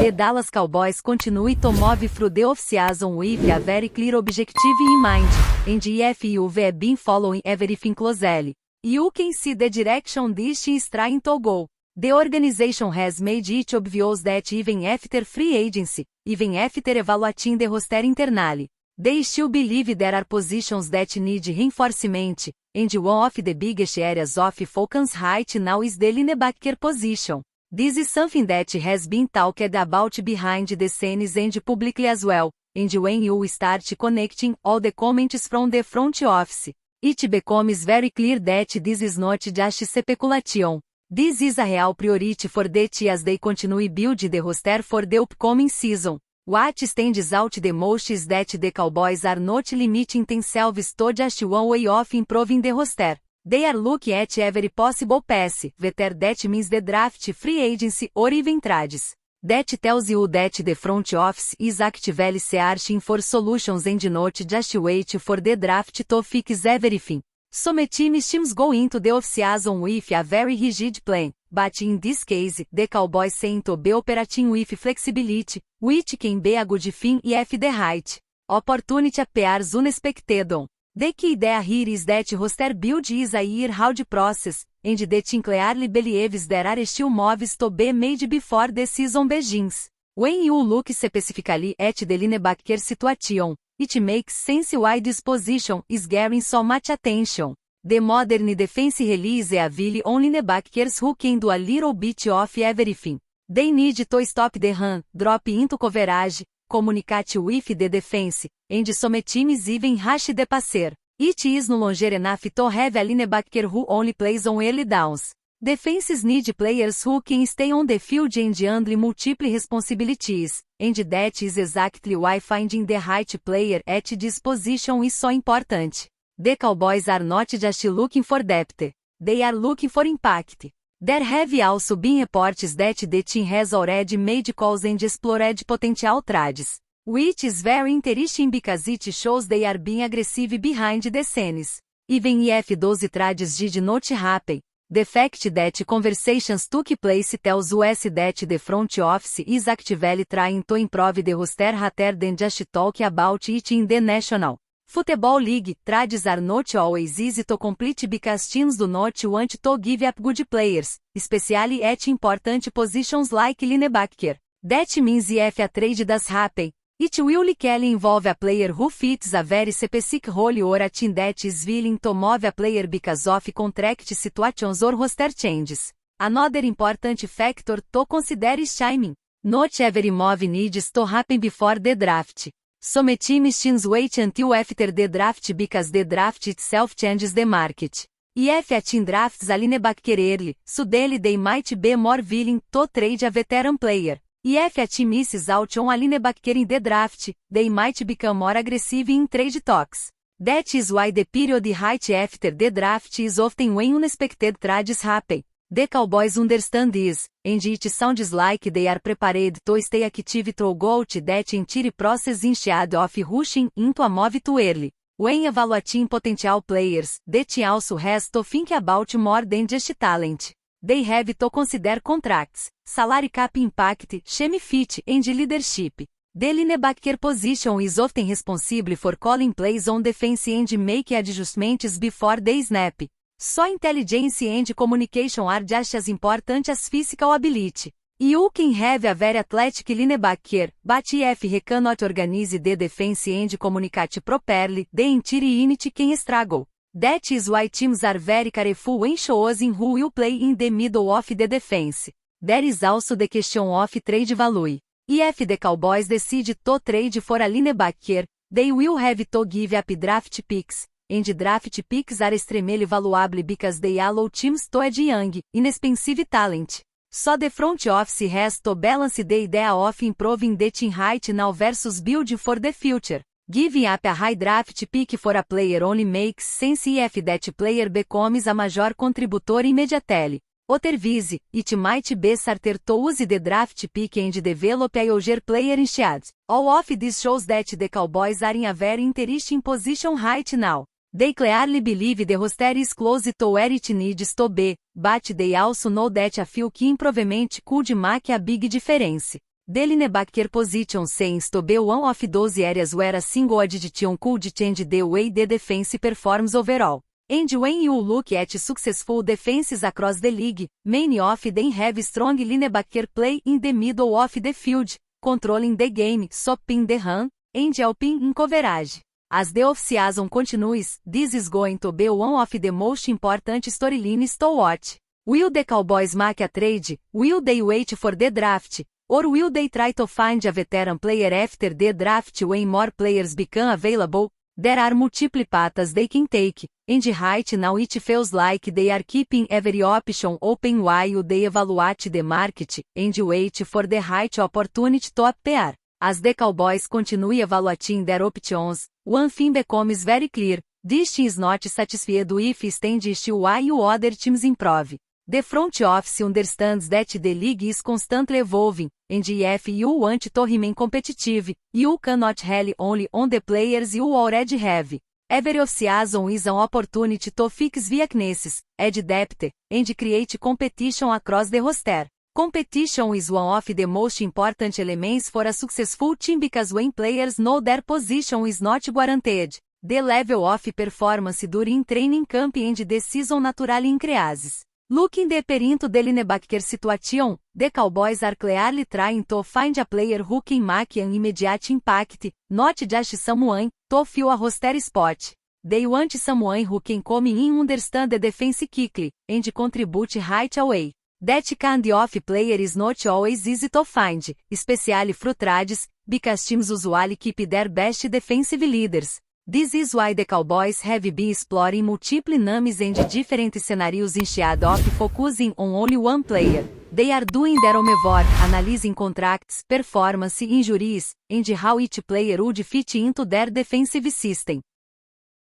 The Dallas Cowboys continue to move through the offseason with a very clear objective in mind, and if you've been following everything closely, you can see the direction this team is trying to go. The organization has made it obvious that even after free agency, even after evaluating the roster internally, they still believe there are positions that need reinforcement, and one of the biggest areas of focus right now is the linebacker position. This is something that has been talked about behind the scenes and publicly as well, and when you start connecting all the comments from the front office, it becomes very clear that this is not just speculation. This is a real priority for the team as they continue building the roster for the upcoming season. What stands out the most is that the Cowboys are not limiting themselves to just one way of improving the roster. They are looking at every possible pass, whether that means the draft, free agency, or even trades. That tells you that the front office is actively searching for solutions and not just wait for the draft to fix everything. Some teams go into the offseason with a very rigid plan, but in this case, the Cowboys seem to be operating with flexibility, which can be a good thing if the right opportunity appears unexpected. The key idea here is that roster build is a year-round process, and the team clearly believes there are still moves to be made before the season begins. When you look specifically at the linebacker situation, it makes sense why this position is getting so much attention. The modern defense relies heavily on linebackers who can do a little bit of everything. They need to stop the run, drop into coverage, communicate with the defense, and some teams even rush the passer. It is no longer enough to have a linebacker who only plays on early downs. Defenses need players who can stay on the field and handle multiple responsibilities, and that is exactly why finding the right player at this position is so important. The Cowboys are not just looking for depth, they are looking for impact. There have also been reports that the team has already made calls and explored potential trades, which is very interesting because it shows they are being aggressive behind the scenes. Even if those trades did not happen, the fact that conversations took place tells us that the front office is actively trying to improve the roster rather than just talk about it in the National Football League. Trades are not always easy to complete because teams do not want to give up good players, especially at important positions like linebacker. That means if a trade does happen, it will likely involve a player who fits a very specific role or a team that is willing to move a player because of contract situations or roster changes. Another important factor to consider is timing. Not every move needs to happen before the draft. Some teams wait until after the draft because the draft itself changes the market. If a team drafts a linebacker early, suddenly they might be more willing to trade a veteran player. If a team misses out on a linebacker in the draft, they might become more aggressive in trade talks. That is why the period right after the draft is often when unexpected trades happen. The Cowboys understand this, and it sounds like they are prepared to stay active throughout that entire process instead of rushing into a move too early. When evaluating potential players, the team also has to think about more than just talent. They have to consider contracts, salary cap impact, scheme fit, and leadership. The linebacker position is often responsible for calling plays on defense and making adjustments before the snap. So intelligence and communication are just as important as physical ability. You can have a very athletic linebacker, but if he cannot organize the defense and communicate properly, the entire unit can struggle. That is why teams are very careful when choosing who will play in the middle of the defense. There is also the question of trade value. If the Cowboys decide to trade for a linebacker, they will have to give up draft picks, and draft picks are extremely valuable because they allow teams to add young, inexpensive talent. So the front office has to balance the idea of improving the team right now versus building for the future. Giving up a high draft pick for a player only makes sense if that player becomes a major contributor immediately. Otherwise, it might be smarter to use the draft pick and develop a younger player instead. All of this shows that the Cowboys are in a very interesting position right now. They clearly believe the roster is close to where it needs to be, but they also know that a few key improvements could make a big difference. The linebacker position seems to be one of those areas where a single addition could change the way the defense performs overall. And when you look at successful defenses across the league, many of them have strong linebacker play in the middle of the field, controlling the game, stopping the run, and helping in coverage. As the offseason continues, this is going to be one of the most important storylines to watch. Will the Cowboys make a trade? Will they wait for the draft? Or will they try to find a veteran player after the draft when more players become available? There are multiple paths they can take, and right now it feels like they are keeping every option open while they evaluate the market and wait for the right opportunity to appear. As the Cowboys continue evaluating their options, one thing becomes very clear: this team is not satisfied with standing still while other teams improve. The front office understands that the league is constantly evolving, and if you want to remain competitive, you cannot rely only on the players you already have. Every offseason is an opportunity to fix weaknesses, add depth, and create competition across the roster. Competition is one of the most important elements for a successful team because when players know their position is not guaranteed, the level of performance during training camp and the season naturally increases. Looking deeper into the linebacker situation, the Cowboys are clearly trying to find a player who can make an immediate impact, not just someone to fill a roster spot. They want someone who can come in, understand the defense quickly, and contribute right away. That kind of player is not always easy to find, especially through trades, because teams usually keep their best defensive leaders. This is why the Cowboys have been exploring multiple names and different scenarios instead of focusing on only one player. They are doing their homework, analyzing contracts, performance, injuries, and how each player would fit into their defensive system.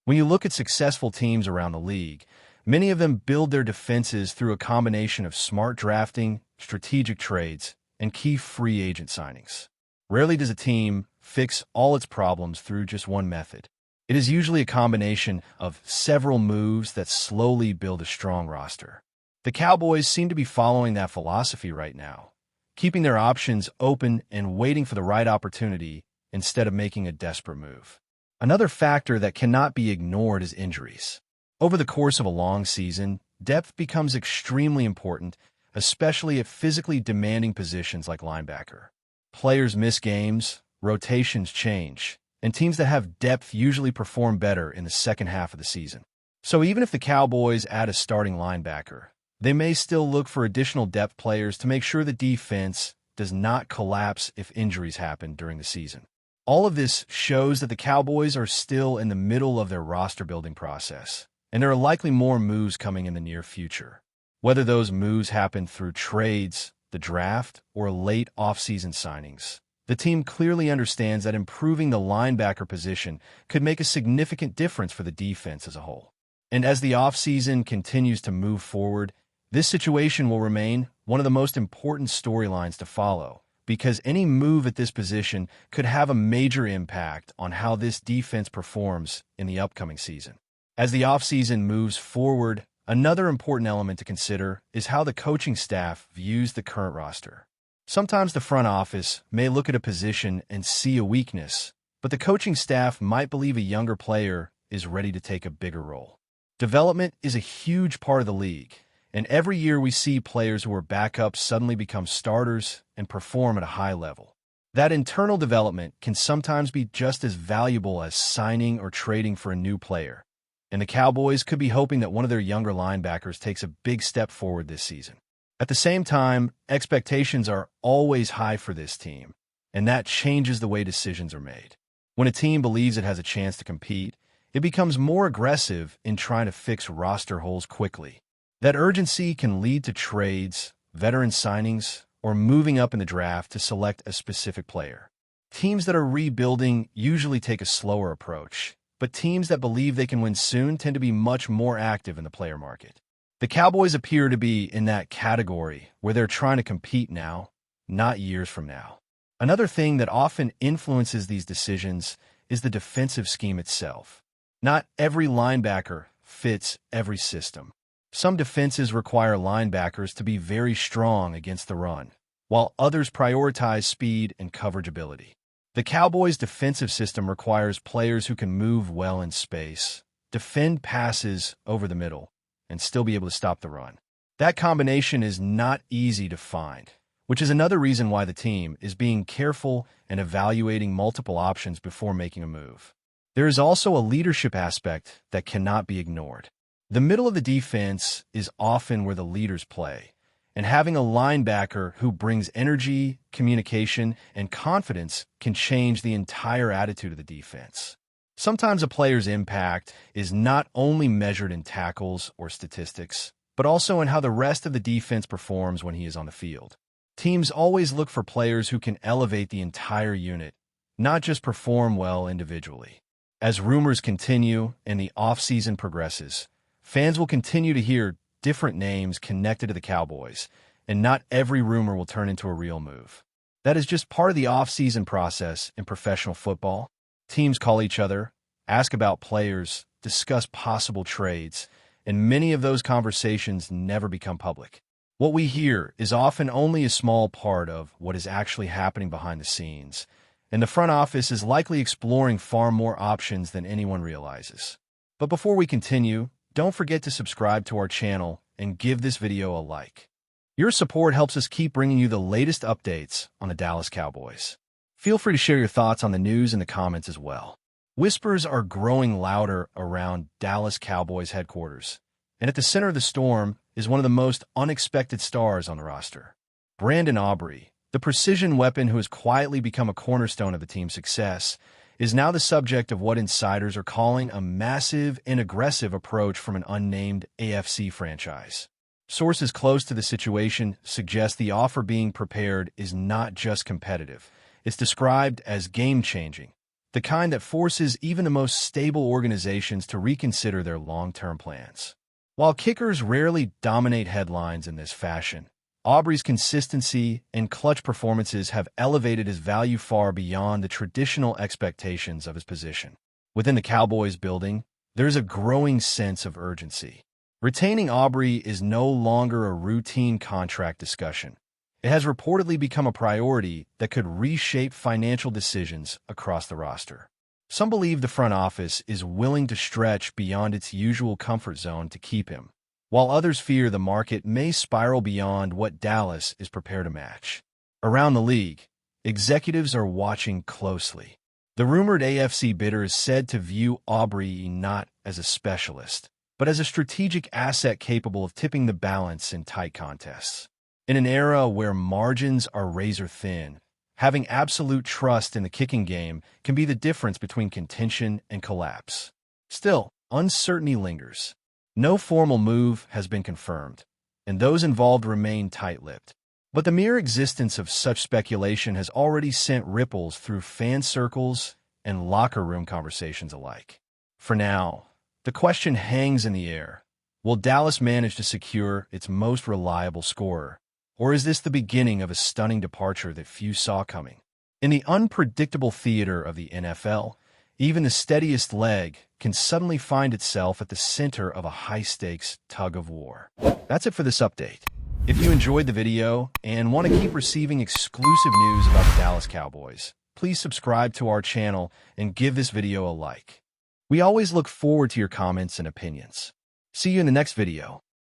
When you look at successful teams around the league, many of them build their defenses through a combination of smart drafting, strategic trades, and key free agent signings. Rarely does a team fix all its problems through just one method. It is usually a combination of several moves that slowly build a strong roster. The Cowboys seem to be following that philosophy right now, keeping their options open and waiting for the right opportunity instead of making a desperate move. Another factor that cannot be ignored is injuries. Over the course of a long season, depth becomes extremely important, especially at physically demanding positions like linebacker. Players miss games, rotations change, and teams that have depth usually perform better in the second half of the season. So even if the Cowboys add a starting linebacker, they may still look for additional depth players to make sure the defense does not collapse if injuries happen during the season. All of this shows that the Cowboys are still in the middle of their roster-building process, and there are likely more moves coming in the near future. Whether those moves happen through trades, the draft, or late off-season signings, the team clearly understands that improving the linebacker position could make a significant difference for the defense as a whole. And as the offseason continues to move forward, this situation will remain one of the most important storylines to follow, because any move at this position could have a major impact on how this defense performs in the upcoming season. As the offseason moves forward, another important element to consider is how the coaching staff views the current roster. Sometimes the front office may look at a position and see a weakness, but the coaching staff might believe a younger player is ready to take a bigger role. Development is a huge part of the league, and every year we see players who are backups suddenly become starters and perform at a high level. That internal development can sometimes be just as valuable as signing or trading for a new player, and the Cowboys could be hoping that one of their younger linebackers takes a big step forward this season. At the same time, expectations are always high for this team, and that changes the way decisions are made. When a team believes it has a chance to compete, it becomes more aggressive in trying to fix roster holes quickly. That urgency can lead to trades, veteran signings, or moving up in the draft to select a specific player. Teams that are rebuilding usually take a slower approach, but teams that believe they can win soon tend to be much more active in the player market. The Cowboys appear to be in that category where they're trying to compete now, not years from now. Another thing that often influences these decisions is the defensive scheme itself. Not every linebacker fits every system. Some defenses require linebackers to be very strong against the run, while others prioritize speed and coverage ability. The Cowboys' defensive system requires players who can move well in space, defend passes over the middle, and still be able to stop the run. That combination is not easy to find, which is another reason why the team is being careful and evaluating multiple options before making a move. There is also a leadership aspect that cannot be ignored. The middle of the defense is often where the leaders play, and having a linebacker who brings energy, communication, and confidence can change the entire attitude of the defense. Sometimes a player's impact is not only measured in tackles or statistics, but also in how the rest of the defense performs when he is on the field. Teams always look for players who can elevate the entire unit, not just perform well individually. As rumors continue and the offseason progresses, fans will continue to hear different names connected to the Cowboys, and not every rumor will turn into a real move. That is just part of the off-season process in professional football. Teams call each other, ask about players, discuss possible trades, and many of those conversations never become public. What we hear is often only a small part of what is actually happening behind the scenes, and the front office is likely exploring far more options than anyone realizes. But before we continue, don't forget to subscribe to our channel and give this video a like. Your support helps us keep bringing you the latest updates on the Dallas Cowboys. Feel free to share your thoughts on the news in the comments as well. Whispers are growing louder around Dallas Cowboys headquarters, and at the center of the storm is one of the most unexpected stars on the roster. Brandon Aubrey, the precision weapon who has quietly become a cornerstone of the team's success, is now the subject of what insiders are calling a massive and aggressive approach from an unnamed AFC franchise. Sources close to the situation suggest the offer being prepared is not just competitive. It's described as game-changing, the kind that forces even the most stable organizations to reconsider their long-term plans. While kickers rarely dominate headlines in this fashion, Aubrey's consistency and clutch performances have elevated his value far beyond the traditional expectations of his position. Within the Cowboys building, there is a growing sense of urgency. Retaining Aubrey is no longer a routine contract discussion. It has reportedly become a priority that could reshape financial decisions across the roster. Some believe the front office is willing to stretch beyond its usual comfort zone to keep him, while others fear the market may spiral beyond what Dallas is prepared to match. Around the league, executives are watching closely. The rumored AFC bidder is said to view Aubrey not as a specialist, but as a strategic asset capable of tipping the balance in tight contests. In an era where margins are razor-thin, having absolute trust in the kicking game can be the difference between contention and collapse. Still, uncertainty lingers. No formal move has been confirmed, and those involved remain tight-lipped. But the mere existence of such speculation has already sent ripples through fan circles and locker room conversations alike. For now, the question hangs in the air. Will Dallas manage to secure its most reliable scorer, or is this the beginning of a stunning departure that few saw coming? In the unpredictable theater of the NFL, even the steadiest leg can suddenly find itself at the center of a high-stakes tug-of-war. That's it for this update. If you enjoyed the video and want to keep receiving exclusive news about the Dallas Cowboys, please subscribe to our channel and give this video a like. We always look forward to your comments and opinions. See you in the next video.